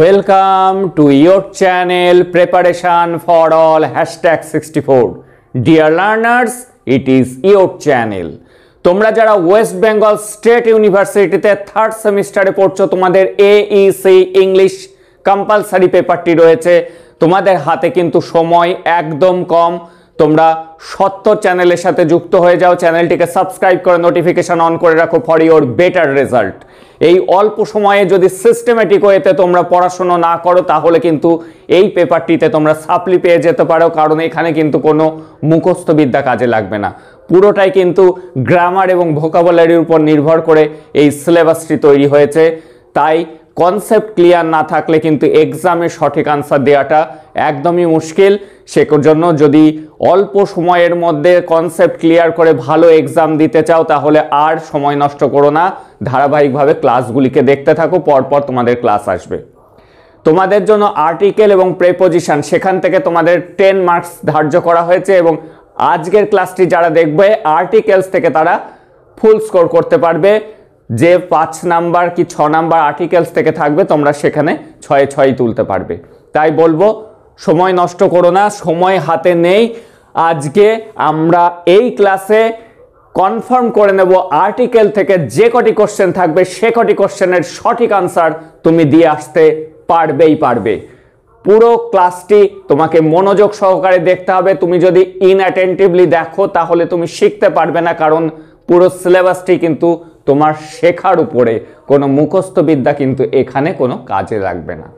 Welcome to your channel Preparation for All #64. Dear learners, it is your channel. তোমরা যারা West Bengal state ইউনিভার্সিটিতে third সেমিস্টারে পড়ছো, তোমাদের AEC ইংলিশ কম্পালসারি পেপারটি রয়েছে। তোমাদের হাতে কিন্তু সময় একদম কম। তোমরা সত্য চ্যানেলের সাথে যুক্ত হয়ে যাও, চ্যানেলটিকে সাবস্ক্রাইব করে নোটিফিকেশন অন করে রাখো ফর ইওর বেটার রেজাল্ট। এই অল্প সময়ে যদি সিস্টেমেটিক ওয়েতে তোমরা পড়াশোনা না করো তাহলে কিন্তু এই পেপারটিতে তোমরা সাপ্লি পেয়ে যেতে পারো, কারণ এখানে কিন্তু কোনো মুখস্থ বিদ্যা কাজে লাগবে না। পুরোটাই কিন্তু গ্রামার এবং ভোকাবুলারির উপর নির্ভর করে এই সিলেবাসটি তৈরি হয়েছে। তাই কনসেপ্ট ক্লিয়ার না থাকলে কিন্তু এক্সামে সঠিক আনসার দেওয়াটা একদমই মুশকিল। সেজন্য যদি অল্প সময়ের মধ্যে কনসেপ্ট ক্লিয়ার করে ভালো এক্সাম দিতে চাও তাহলে আর সময় নষ্ট করো না, ধারাবাহিকভাবে ক্লাসগুলিকে দেখতে থাকো, পরপর তোমাদের ক্লাস আসবে। তোমাদের জন্য আর্টিকেল এবং প্রেপোজিশন সেখান থেকে তোমাদের 10 মার্কস ধার্য করা হয়েছে এবং আজকের ক্লাসটি যারা দেখবে আর্টিকেলস থেকে তারা ফুল স্কোর করতে পারবে। যে 5 নাম্বার কি 6 নাম্বার আর্টিকেলস থেকে থাকবে তোমরা সেখানে 6 তুলতে পারবে। তাই বলবো সময় নষ্ট করো না, সময় হাতে নেই। আজকে আমরা এই ক্লাসে কনফার্ম করে নেব আর্টিকেল থেকে যে কটি কোশ্চেন থাকবে সে কটি কোশ্চেনের সঠিক আনসার তুমি দিয়ে আসতে পারবে। পুরো ক্লাসটি তোমাকে মনোযোগ সহকারে দেখতে হবে। তুমি যদি ইনঅ্যাটেন্টিভলি দেখো তাহলে তুমি শিখতে পারবে না, কারণ পুরো সিলেবাসটি কিন্তু তোমার শেখার উপরে, কোনো মুখস্থ বিদ্যা কিন্তু এখানে কোনো কাজে লাগবে না।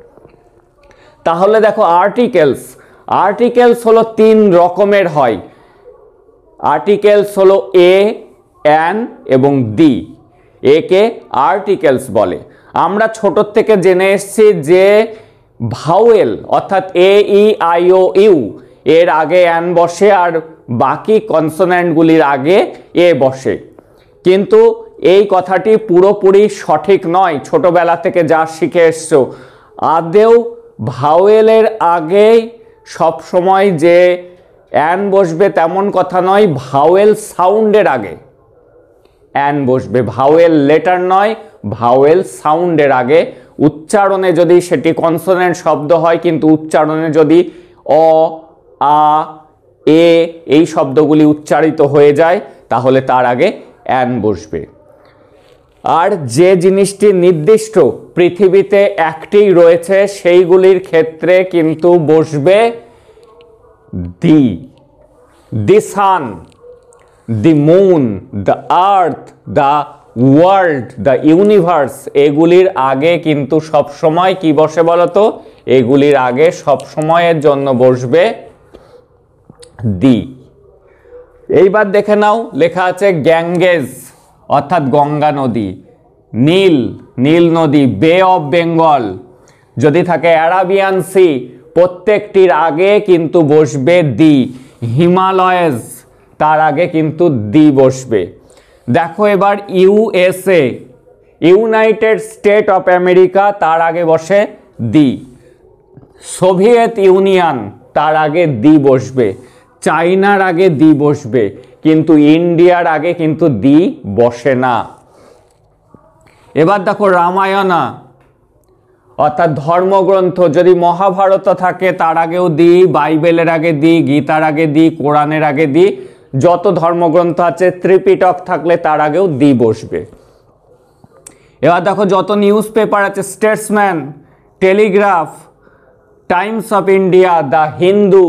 তাহলে দেখো আর্টিকেলস হলো 3 রকমের হয়। আর্টিকেলস হলো এ, অ্যান এবং দি। একে আর্টিকেলস বলে। আমরা ছোট থেকে জেনে এসেছি যে ভাওয়েল অর্থাৎ AEIOU এর আগে অ্যান বসে আর বাকি কনসোনেন্টগুলির আগে এ বসে, কিন্তু এই কথাটি পুরোপুরি সঠিক নয়। ছোটবেলা থেকে যা শিখে এসছো, আদেও ভাওয়েলের আগে সব সময় যে অ্যান বসবে তেমন কথা নয়। ভাওয়েল সাউন্ডের আগে অ্যান বসবে, ভাওয়েল লেটার নয়, ভাওয়েল সাউন্ডের আগে। উচ্চারণে যদি সেটি কনসোনেন্ট শব্দ হয়, কিন্তু উচ্চারণে যদি অ, আ, এ এই শব্দগুলি উচ্চারিত হয়ে যায় তাহলে তার আগে অ্যান বসবে। আর যে জিনিসটি নির্দিষ্ট পৃথিবীতে একটিই রয়েছে সেইগুলির ক্ষেত্রে কিন্তু বসবে the sun, the moon, the earth, the world, the universe. এগুলির আগে কিন্তু সবসময় কি বসে বলতো? এগুলির আগে সবসময়ের জন্য বসবে দি। এইবার দেখে নাও, লেখা আছে গ্যাঙ্গেস অর্থাৎ গঙ্গা নদী, নীল নদী, বে অফ বেঙ্গল। যদি থাকে অ্যারাবিয়ান সি, প্রত্যেকটির আগে কিন্তু বসবে দি। হিমালয়েস, তার আগে কিন্তু দি বসবে। দেখো এবার USA, United State of America, তার আগে বসে দি। সোভিয়েত ইউনিয়ন, তার আগে দি বসবে। চায়নার আগে দি বসবে, কিন্তু ইন্ডিয়ার আগে কিন্তু দি বসে না। এবার দেখো রামায়ণা অর্থাৎ ধর্মগ্রন্থ, যদি মহাভারত থাকে তার আগেও দি, বাইবেলের আগে দি, গীতার আগে দি, কোরআনের আগে দি। যত ধর্মগ্রন্থ আছে, ত্রিপিটক থাকলে তার আগেও দি বসবে। এবার দেখো যত নিউজ পেপার আছে, Statesman, Telegraph, Times of India, the Hindu,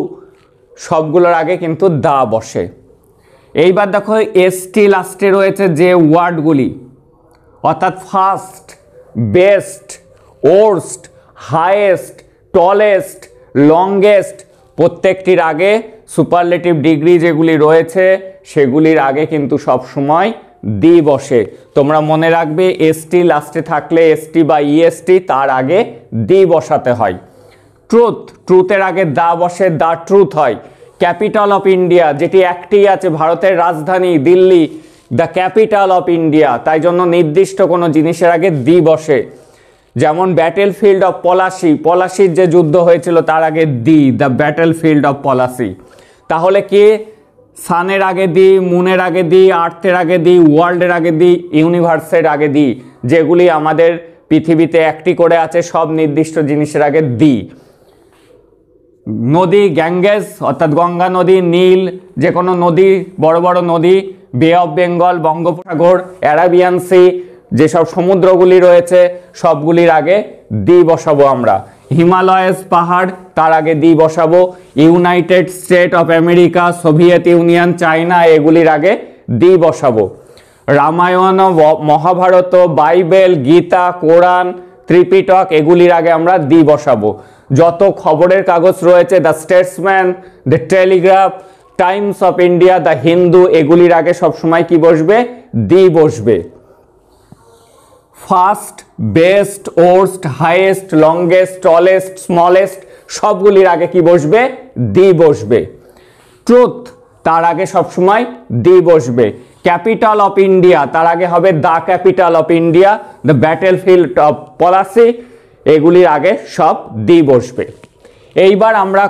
সবগুলোর আগে কিন্তু দা বসে। এইবার দেখো ST লাস্টে রয়েছে যে ওয়ার্ডগুলি, অর্থাৎ first, best, worst, highest, tallest, longest, প্রত্যেকটির আগে সুপারলেটিভ ডিগ্রি যেগুলি রয়েছে সেগুলির আগে কিন্তু সব সময় দি বসে। তোমরা মনে রাখবে ST লাস্টে থাকলে ST বা EST তার আগে দি বসাতে হয়। ট্রুথের আগে দা বসে, দা ট্রুথ হয়। ক্যাপিটাল অফ ইন্ডিয়া, যেটি একটি আছে, ভারতের রাজধানী Delhi, the capital of India, তাই জন্য নির্দিষ্ট কোনো জিনিসের আগে দি বসে। যেমন ব্যাটেল ফিল্ড অফ পলাশির যে যুদ্ধ হয়েছিল তার আগে the, the battle field of Palashi. তাহলে কি সানের আগে দি, মুনের আগে দি, আর্থের আগে দি, ওয়ার্ল্ডের আগে দি, ইউনিভার্সের আগে দি, যেগুলি আমাদের পৃথিবীতে একটি করে আছে, সব নির্দিষ্ট জিনিসের আগে দি। নদী গ্যাঙ্গেস অর্থাৎ গঙ্গা নদী, নীল, যে কোনো নদী, বড় বড় নদী, বে অফ বেঙ্গল, বঙ্গোপসাগর, অ্যারাবিয়ান সি, যেসব সমুদ্রগুলি রয়েছে সবগুলির আগে দি বসাবো আমরা। হিমালয়াস পাহাড়, তার আগে দি বসাবো। United State of America, Soviet Union, China, এগুলির আগে দি বসাবো। রামায়ণ, মহাভারত, বাইবেল, গীতা, কোরআন, ত্রিপিটক, এগুলির আগে আমরা দি বসাবো। যত খবরের কাগজ রয়েছে, the Statesman, the Telegraph, Times of India, the Hindu, এগুলির আগে সবসময় কি বসবে? দি বসবে। First, best, worst, highest, longest, tallest, smallest, সবগুলির আগে কি বসবে? দি বসবে। ট্রুথ, তার আগে সবসময় দি বসবে। ক্যাপিটাল অফ ইন্ডিয়া, তার আগে হবে the capital of India, the battlefield of Palashi, এগুলির আগে সব দি বসবে। এইবার আমরা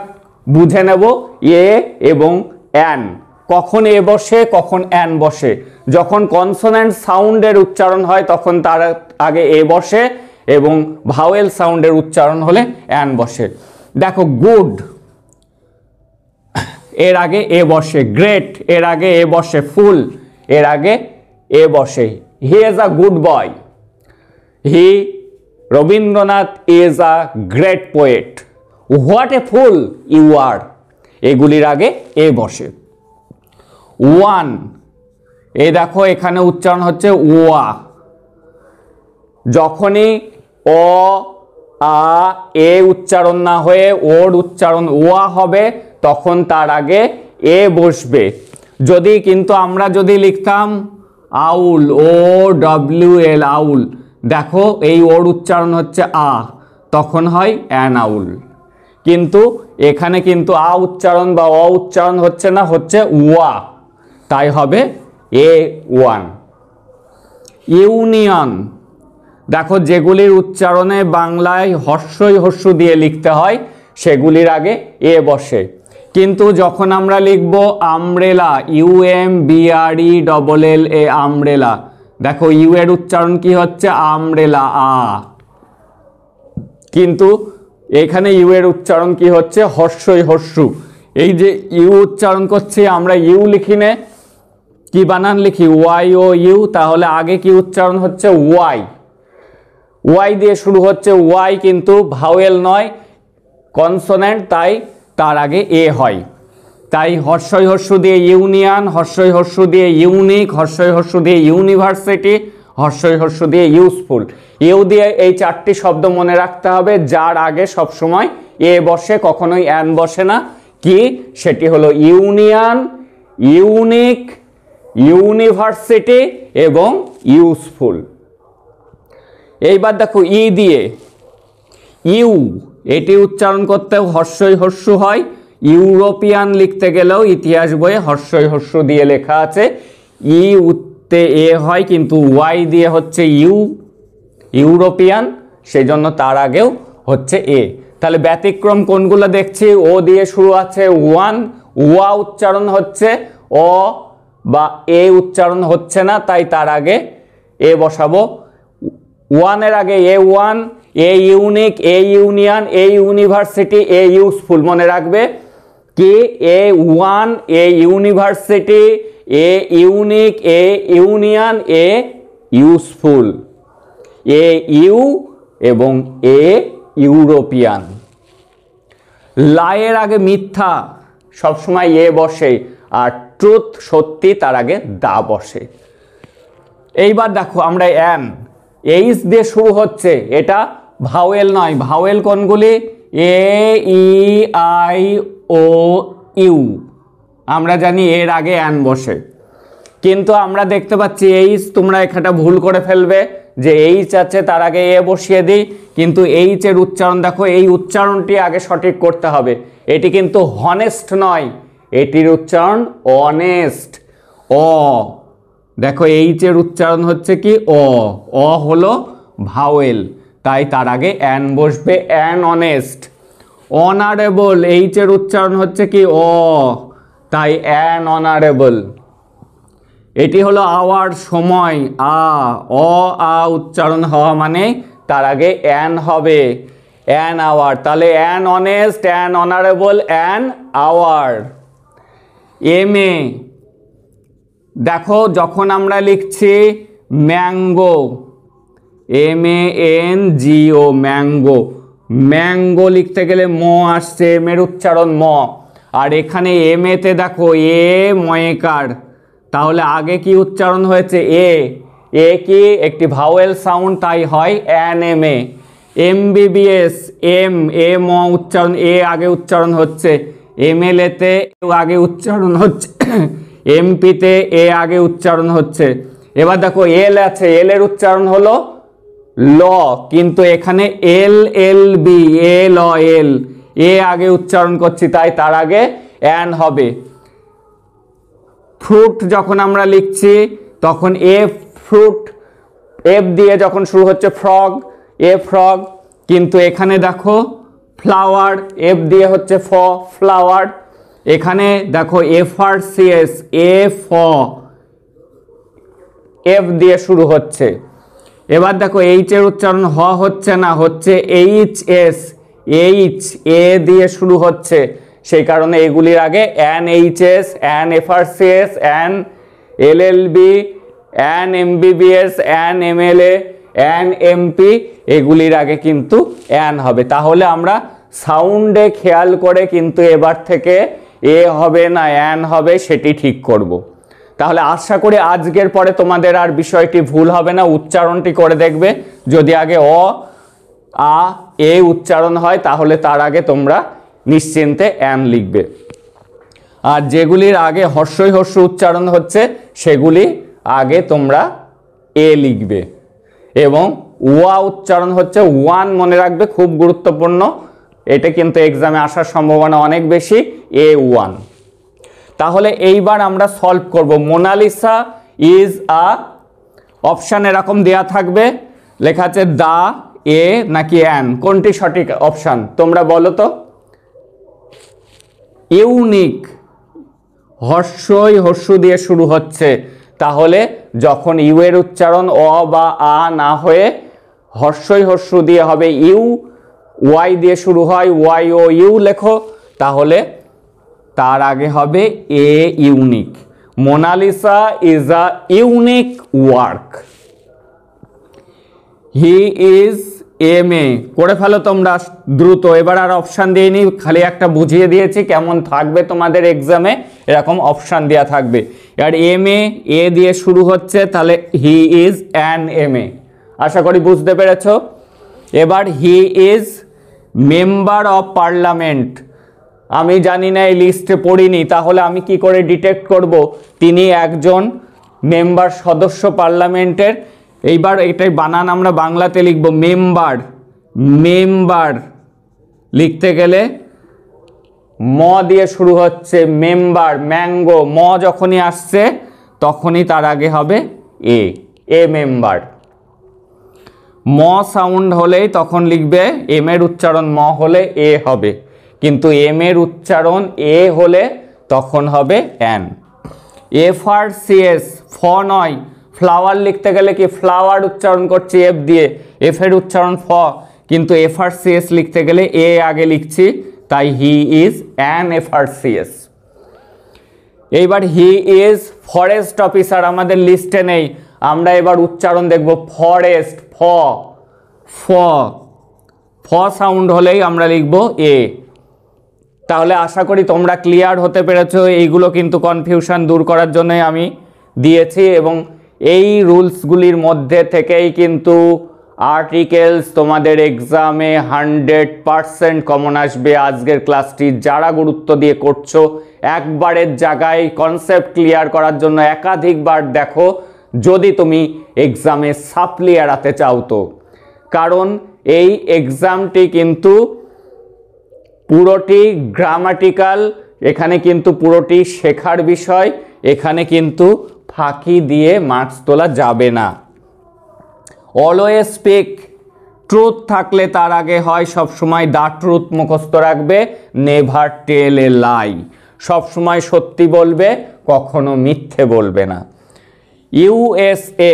বুঝে নেব এ এবং অ্যান, কখন এ বসে কখন অ্যান বসে। যখন কনসোনেন্ট সাউন্ডের উচ্চারণ হয় তখন তার আগে এ বসে, এবং ভাওয়েল সাউন্ডের উচ্চারণ হলে অ্যান বসে। দেখো, গুড এর আগে এ বসে, গ্রেট এর আগে এ বসে, ফুল এর আগে এ বসে। He is a good boy, he, Rabindranath is a great poet, what a fool you are, এগুলির আগে এ বসে। ওয়ান, এই দেখো এখানে উচ্চারণ হচ্ছে ওয়া, যখনই অ আ এ উচ্চারণ না হয়ে ওর উচ্চারণ ওয়া হবে তখন তার আগে এ বসবে। যদি কিন্তু আমরা যদি লিখতাম আউল, ও ডব্লিউ এল, আউল, দেখো এই ওর উচ্চারণ হচ্ছে আ, তখন হয় অ্যান আউল। কিন্তু এখানে কিন্তু আ উচ্চারণ বা অ উচ্চারণ হচ্ছে না, হচ্ছে ওয়া, তাই হবে এ ওয়ান। ইউনিয়ন, দেখো যেগুলির উচ্চারণে বাংলায় হর্ষই হর্ষ দিয়ে লিখতে হয় সেগুলির আগে এ বসে। কিন্তু যখন আমরা লিখব আমব্রেলা, ইউ এম বি আর ই ডবল এল এ, আমব্রেলা, দেখো ইউ এর উচ্চারণ কি হচ্ছে? আমব্রেলা, আ, কিন্তু এখানে ইউ এর উচ্চারণ কি হচ্ছে? হর্ষই হর্ষু। এই যে ইউ উচ্চারণ করছি আমরা, ইউ লিখি নে, কি বানান লিখি? ওয়াই ও ইউ, তাহলে আগে কি উচ্চারণ হচ্ছে? ওয়াই, ওয়াই দিয়ে শুরু হচ্ছে, ওয়াই কিন্তু ভাওয়েল নয়, কনসোনেন্ট, তাই তার আগে এ হয়। তাই হর্ষই হর্ষু দিয়ে ইউনিয়ন, হর্ষই হর্ষু দিয়ে ইউনিক, হর্ষই হর্ষু দিয়ে ইউনিভার্সিটি, হর্ষই হর্ষু দিয়ে ইউজফুল। ইউ দিয়ে এই চারটি শব্দ মনে রাখতে হবে, যার আগে সবসময় এ বসে, কখনোই অ্যান বসে না। কি? সেটি হলো ইউনিয়ন, ইউনিক, ইউনিভার্সিটি এবং ইউজফুল। এইবার দেখো ই দিয়ে, ইউ, এটি উচ্চারণ করতেও হর্ষই হর্ষু হয়। ইউরোপিয়ান লিখতে গেলেও ইতিহাস বইয়ে হর্ষই হর্ষু দিয়ে লেখা আছে। ই উত্তে এ হয়, কিন্তু ওয়াই দিয়ে হচ্ছে ইউ, ইউরোপিয়ান, সেই জন্য তার আগেও হচ্ছে এ। তাহলে ব্যতিক্রম কোনগুলো দেখছি? ও দিয়ে শুরু আছে ওয়ান, ওয়া উচ্চারণ হচ্ছে, অ বা এ উচ্চারণ হচ্ছে না, তাই তার আগে এ বসাবো। ওয়ানের আগে a one, a unique, a union, a university, a useful, মনে রাখবে কি? A one, a university, a unique, a union, a useful, a U এবং এ ইউরোপিয়ান। লাইয়ের আগে মিথ্যা, সবসময় এ বসে, আর ট্রুথ, সত্যি, তার আগে দা বসে। এইবার দেখো আমরা অ্যান, এইচ দিয়ে শুরু হচ্ছে, এটা ভাওয়েল নয়। ভাওয়েল কোনগুলি? এ, ই, আই, ও, ইউ, আমরা জানি এর আগে অ্যান বসে। কিন্তু আমরা দেখতে পাচ্ছি এইচ, তোমরা এখানটা ভুল করে ফেলবে যে এইচ আছে তার আগে এ বসিয়ে দিই, কিন্তু এইচ এর উচ্চারণ দেখো, এই উচ্চারণটি আগে সঠিক করতে হবে। এটি কিন্তু হনেস্ট নয়, এটির উচ্চারণ অনেস্ট। অ, দেখো এইচ এর উচ্চারণ হচ্ছে কি? অ, অ হলো ভাওয়েল, তাই তার আগে অ্যান বসবে, অ্যান অনেস্ট। অনারেবল, এইচ এর উচ্চারণ হচ্ছে কি? অ, তাই অ্যান অনারেবল। এটি হলো আওয়ার, সময়, আ, অ আ উচ্চারণ হওয়া মানে তার আগে অ্যান হবে, অ্যান আওয়ার। তাহলে an honest, an honourable, an hour. M A দেখো যখন আমরা লিখছি ম্যাঙ্গো, MANGO ম্যাঙ্গো, ম্যাঙ্গো লিখতে গেলে ম আসছে, এম এর উচ্চারণ ম। আর এখানে এম এতে দেখো এ ময়কার, তাহলে আগে কি উচ্চারণ হয়েছে এ, এ কি একটি ভাওয়েল সাউন্ড, তাই হয় an M A. MBBS M, এ ম উচ্চারণ, এ আগে উচ্চারণ হচ্ছে, MLA তে আগে উচ্চারণ হচ্ছে, MP-তে এ আগে উচ্চারণ হচ্ছে। এবার দেখো এল আছে, এল এর উচ্চারণ হলো ল, কিন্তু এখানে LLB, এ ল এল, এ আগে উচ্চারণ করছি তাই তার আগে অ্যান হবে। ফ্রুট যখন আমরা লিখছি তখন এ ফ্রুট, এফ দিয়ে যখন শুরু হচ্ছে ফ্রগ, এ ফ্রগ, কিন্তু এখানে দেখো ফ্লাওয়ার, এফ দিয়ে হচ্ছে ফ, ফ্লাওয়ার। এখানে দেখো FRCS, এ ফ, এফ দিয়ে শুরু হচ্ছে। এবার দেখো এইচ এর উচ্চারণ হ হচ্ছে না, হচ্ছে HS, এইচ, এ দিয়ে শুরু হচ্ছে, সেই কারণে এগুলির আগে an HS, an FRCS, an LLB, an MBBS, an MLA, an MP, এগুলির আগে কিন্তু অ্যান হবে। তাহলে আমরা সাউন্ডে খেয়াল করে কিন্তু এবার থেকে এ হবে না অ্যান হবে সেটি ঠিক করব। তাহলে আশা করি আজকের পরে তোমাদের আর বিষয়টি ভুল হবে না, উচ্চারণটি করে দেখবে। যদি আগে অ আ এ উচ্চারণ হয় তাহলে তার আগে তোমরা নিশ্চিন্তে অ্যান লিখবে, আর যেগুলির আগে হর্ষই হর্ষ উচ্চারণ হচ্ছে সেগুলি আগে তোমরা এ লিখবে। এবং ওয়া উচ্চারণ হচ্ছে ওয়ান, মনে রাখবে, খুব গুরুত্বপূর্ণ, এটা কিন্তু এক্সামে আসার সম্ভাবনা অনেক বেশি, A1। তাহলে এইবার আমরা সলভ করব। মোনালিসা ইজ আ, অপশান এরকম দেয়া থাকবে, লেখা আছে দা, এ নাকি অ্যান, কোনটি সঠিক অপশান তোমরা বলো তো। ইউনিক, হর্ষই হর্ষ দিয়ে শুরু হচ্ছে, তাহলে যখন ইউ এর উচ্চারণ অ বা আ না হয়ে হর্ষই হর্ষ দিয়ে হবে ইউ, ওয়াই দিয়ে শুরু হয়, ওয়াই ও ইউ লেখো, তাহলে তার আগে হবে a, unique. Mona Lisa is a unique work. He is MA, করে ফেলো তোমরা দ্রুত, এবার আর অপশান দিইনি, খালি একটা বুঝিয়ে দিয়েছি কেমন থাকবে তোমাদের এক্সামে, এরকম অপশান দেওয়া থাকবে। আর MA, এ দিয়ে শুরু হচ্ছে, তাহলে হি ইজ অ্যান MA। আশা করি বুঝতে পেরেছ। এবার he is member of parliament, আমি জানি না, এই লিস্টে পড়িনি, তাহলে আমি কি করে ডিটেক্ট করব তিনি একজন মেম্বার, সদস্য পার্লামেন্টের। এইবার এটাই বানান আমরা বাংলাতে লিখব, মেম্বার, মেম্বার লিখতে গেলে ম দিয়ে শুরু হচ্ছে, মেম্বার, ম্যাঙ্গো, ম যখনই আসছে তখনই তার আগে হবে এ, এ মেম্বার। ম সাউন্ড হলেই তখন লিখবে, এম এর উচ্চারণ ম হলে এ হবে, কিন্তু এম এর উচ্চারণ এ হলে তখন হবে অ্যান। FRCS, ফ নয়, ফ্লাওয়ার লিখতে গেলে কি ফ্লাওয়ার উচ্চারণ করছি এফ দিয়ে, এফ এর উচ্চারণ ফ, কিন্তু FRCS লিখতে গেলে এ আগে লিখছি, তাই হি ইজ অ্যান FRCS। এইবার হি ইজ ফরেস্ট অফিসার, আমাদের লিস্টে নেই, আমরা এবার উচ্চারণ দেখব, ফরেস্ট, ফ, ফ, ফ সাউন্ড হলেই আমরা লিখব এ। তাহলে আশা করি তোমরা ক্লিয়ার হতে পেরেছো। এইগুলো কিন্তু কনফিউশন দূর করার জন্য আমি দিয়েছি, এবং এই রুলসগুলির মধ্যে থেকেই কিন্তু আর্টিকেলস তোমাদের এক্সামে 100% কমন আসবে। আজকের ক্লাসটি যারা গুরুত্ব দিয়ে করছো, একবারের জায়গায় কনসেপ্ট ক্লিয়ার করার জন্য একাধিকবার দেখো, যদি তুমি এক্সামে সাপ্লি এড়াতে চাও তো। কারণ এই এক্সামটি কিন্তু পুরোটি গ্রামাটিক্যাল, এখানে কিন্তু পুরোটি শেখার বিষয়, এখানে কিন্তু ফাঁকি দিয়ে মার্কস তোলা যাবে না। অলওয়েজ স্পিক ট্রুথ, থাকলে তার আগে হয় সবসময় দ্য ট্রুথ মুখস্থ রাখবে, নেভার টেল এ লাই, সবসময় সত্যি বলবে, কখনো মিথ্যে বলবে না। USA,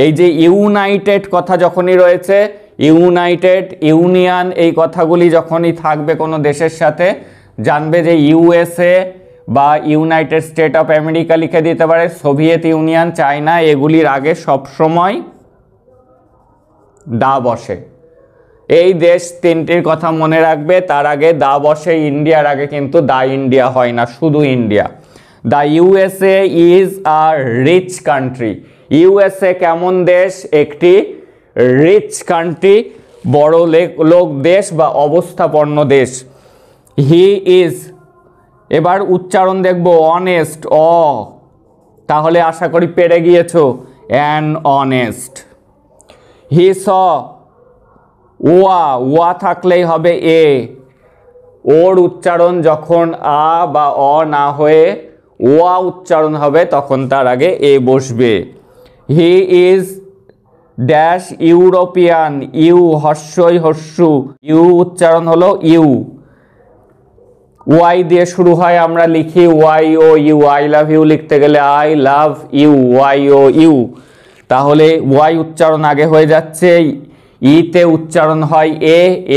এই যে ইউনাইটেড কথা যখনই রয়েছে, ইউনাইটেড ইউনিয়ন, এই কথাগুলি যখনই থাকবে কোনো দেশের সাথে জানবে যে ইউএসএ বা ইউনাইটেড স্টেট অফ আমেরিকা লিখে দিতে পারে, সোভিয়েত ইউনিয়ন, চায়না, এগুলির আগে সবসময় দা বসে। এই দেশ তিনটির কথা মনে রাখবে, তার আগে দা বসে। ইন্ডিয়ার আগে কিন্তু দা ইন্ডিয়া হয় না, শুধু India. The USA is a rich country. USA কেমন দেশ? একটি রিচ কান্ট্রি, বড় লোক দেশ বা অবস্থাপন্ন দেশ। হি ইজ, এবার উচ্চারণ দেখব, অনেস্ট, তাহলে আশা করি পেরে গিয়েছো, অ্যান অনেস্ট। হি স, ওয়া থাকলেই হবে এ, ওর উচ্চারণ যখন আ বা অ না হয়ে ওয়া উচ্চারণ হবে তখন তার আগে এ বসবে। He is dash European, U হর্ষই হর্ষু, ইউ উচ্চারণ হলো ইউ। ওয়াই দিয়ে শুরু হয়, আমরা লিখি Y O U, I love you লিখতে গেলে I love you, Y O U, তাহলে ওয়াই উচ্চারণ আগে হয়ে যাচ্ছে, ইতে উচ্চারণ হয়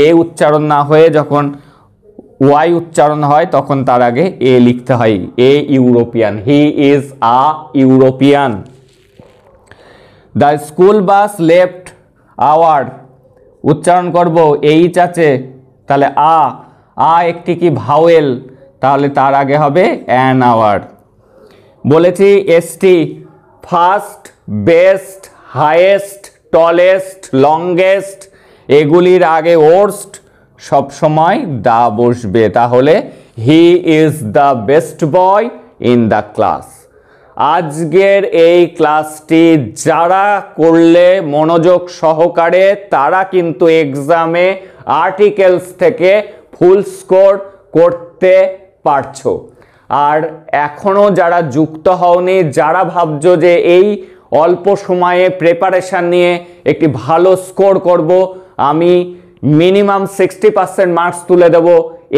এ উচ্চারণ না হয়ে যখন ওয়াই উচ্চারণ হয় তখন তার আগে এ লিখতে হয়, a European. He is a European. The school bus left our, উচ্চারণ করব এইচ আছে, তাহলে আ একটি কি ভাওয়েল, তাহলে তার আগে হবে অ্যান আওয়ার। বলেছি ST, first, best, highest, tallest, longest, এগুলির আগে ওর্স্ট সবসময় দা বসবে, তাহলে he is the best boy in the class. আজকের এই ক্লাসটি যারা করলে মনোযোগ সহকারে তারা কিন্তু এক্সামে আর্টিকেলস থেকে ফুল স্কোর করতে পারছো। আর এখনও যারা যুক্ত হওনি, যারা ভাবছো যে এই অল্প সময়ে প্রিপারেশান নিয়ে একটি ভালো স্কোর করব, আমি মিনিমাম 60% মার্কস তুলে দেব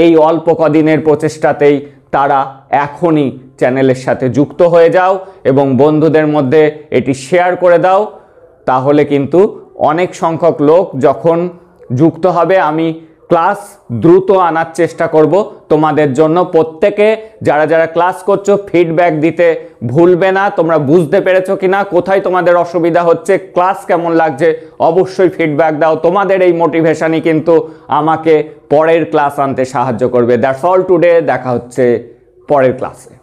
এই অল্প কদিনের প্রচেষ্টাতেই, তারা এখনই চ্যানেলের সাথে যুক্ত হয়ে যাও এবং বন্ধুদের মধ্যে এটি শেয়ার করে দাও। তাহলে কিন্তু অনেক সংখ্যক লোক যখন যুক্ত হবে, আমি ক্লাস দ্রুত আনার চেষ্টা করব তোমাদের জন্য। প্রত্যেকে যারা যারা ক্লাস করছো ফিডব্যাক দিতে ভুলবে না, তোমরা বুঝতে পেরেছো কিনা, কোথায় তোমাদের অসুবিধা হচ্ছে, ক্লাস কেমন লাগছে, অবশ্যই ফিডব্যাক দাও। তোমাদের এই মোটিভেশনই কিন্তু আমাকে পরের ক্লাস আনতে সাহায্য করবে। দ্যাটস অল টুডে, দেখা হচ্ছে পরের ক্লাসে।